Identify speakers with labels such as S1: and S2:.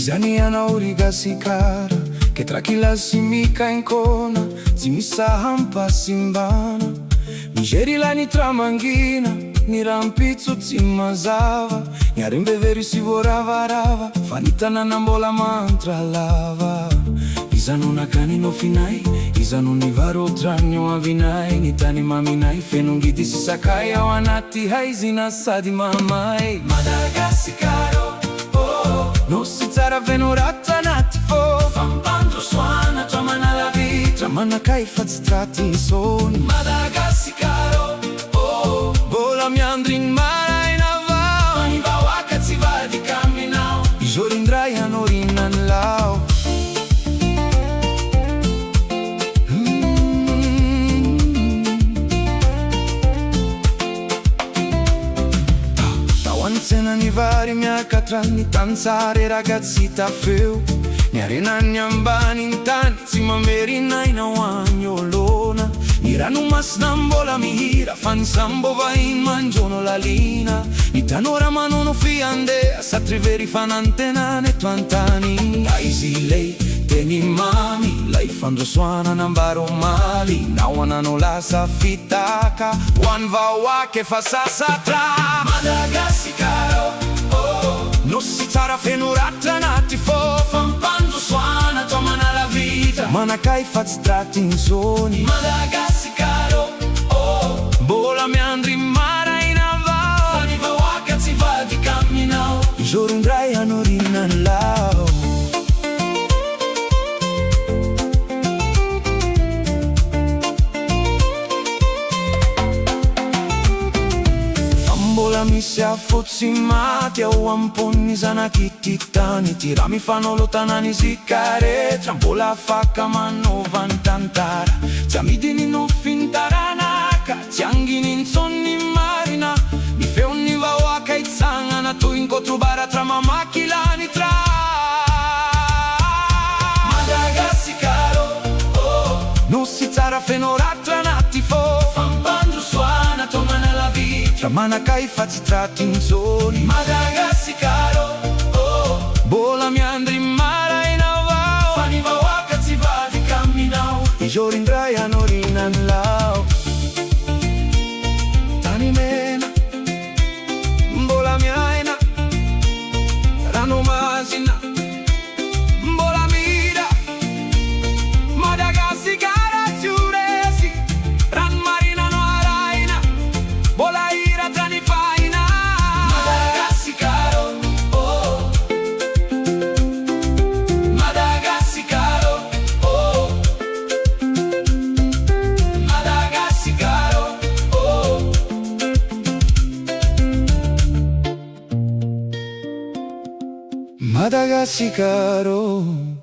S1: izany ianao rigasikara, che tra chi la si mica incona, zi misahampasimbana. Mijery la ny tramangina, ny rampitso tsy mazava, ny arembeveri sy voaravarava, fa ny tanàna mbola mantra lava. Izano nakany nofinay, izano ny varotrany eo avinay, ny tany maminay fenongidy sy sakay ao anaty haizina sady mamay. Madagasikara, oh, nosy tsara venorata anaty fô, fampandrosoana tra manalavitra, manakay fa tsy traty insony. Madagasikara, oh, mbola miandriny maraina vao, fa ny vahoaka tsy vadika aminao, izo rindray anorinany lao. Tsena ny vary miakatra ny tansary ragazzi tafeo, ny arenany ambany ny tany tsy mamerinay na hoany olona. Ny ranomasina mbola mihira fa ny sambo vahiny manjono lalina, ny tanora manono fiandeha satry very fanantenana eto antany. Aizy ley teny mamy lay fandrosoana nambaro maly, nao anano lasa fitaka hoany vahoaka efa sasatra. Madagasikara, oh, nosy tsara fenoratra anaty fô, fampandrosoana tra manalavitra, manakay fa tsy traty insony. Madagasikara, oh, mbola miandry maraina vao, fa ny vahoaka tsy vadika aminao, izo rindray anorinany lao. Mbola misy afotsy maty ao ampony zanaky ty tany, ty raha mifanolotanany izy karetra, mbola afaka manova ny tantara. Tsy amidiny nofiny taranaka, tsy anginy ntsony marina, ny feon'ny vahoaka itsagnana toy ny kotrobaratra mamaky lany tra. Madagasikara, oh, nosy tsara fenoratra anaty fô, fampandrosoana tra manalavitra, manakay fa tsy traty insony. Madagasikara, oh, mbola miandry maraina vao, fa ny vahoaka tsy vadika aminao, izo rindray anorinany lao. Tany mena mbola miaina, ranomasina mbola mira, Madagasikara tsy ho resy, rano marina no araina, mbola hira tra ny fahina. Madagasikara, oh, Madagasikara, oh, Madagasikara, oh. Madagasikara.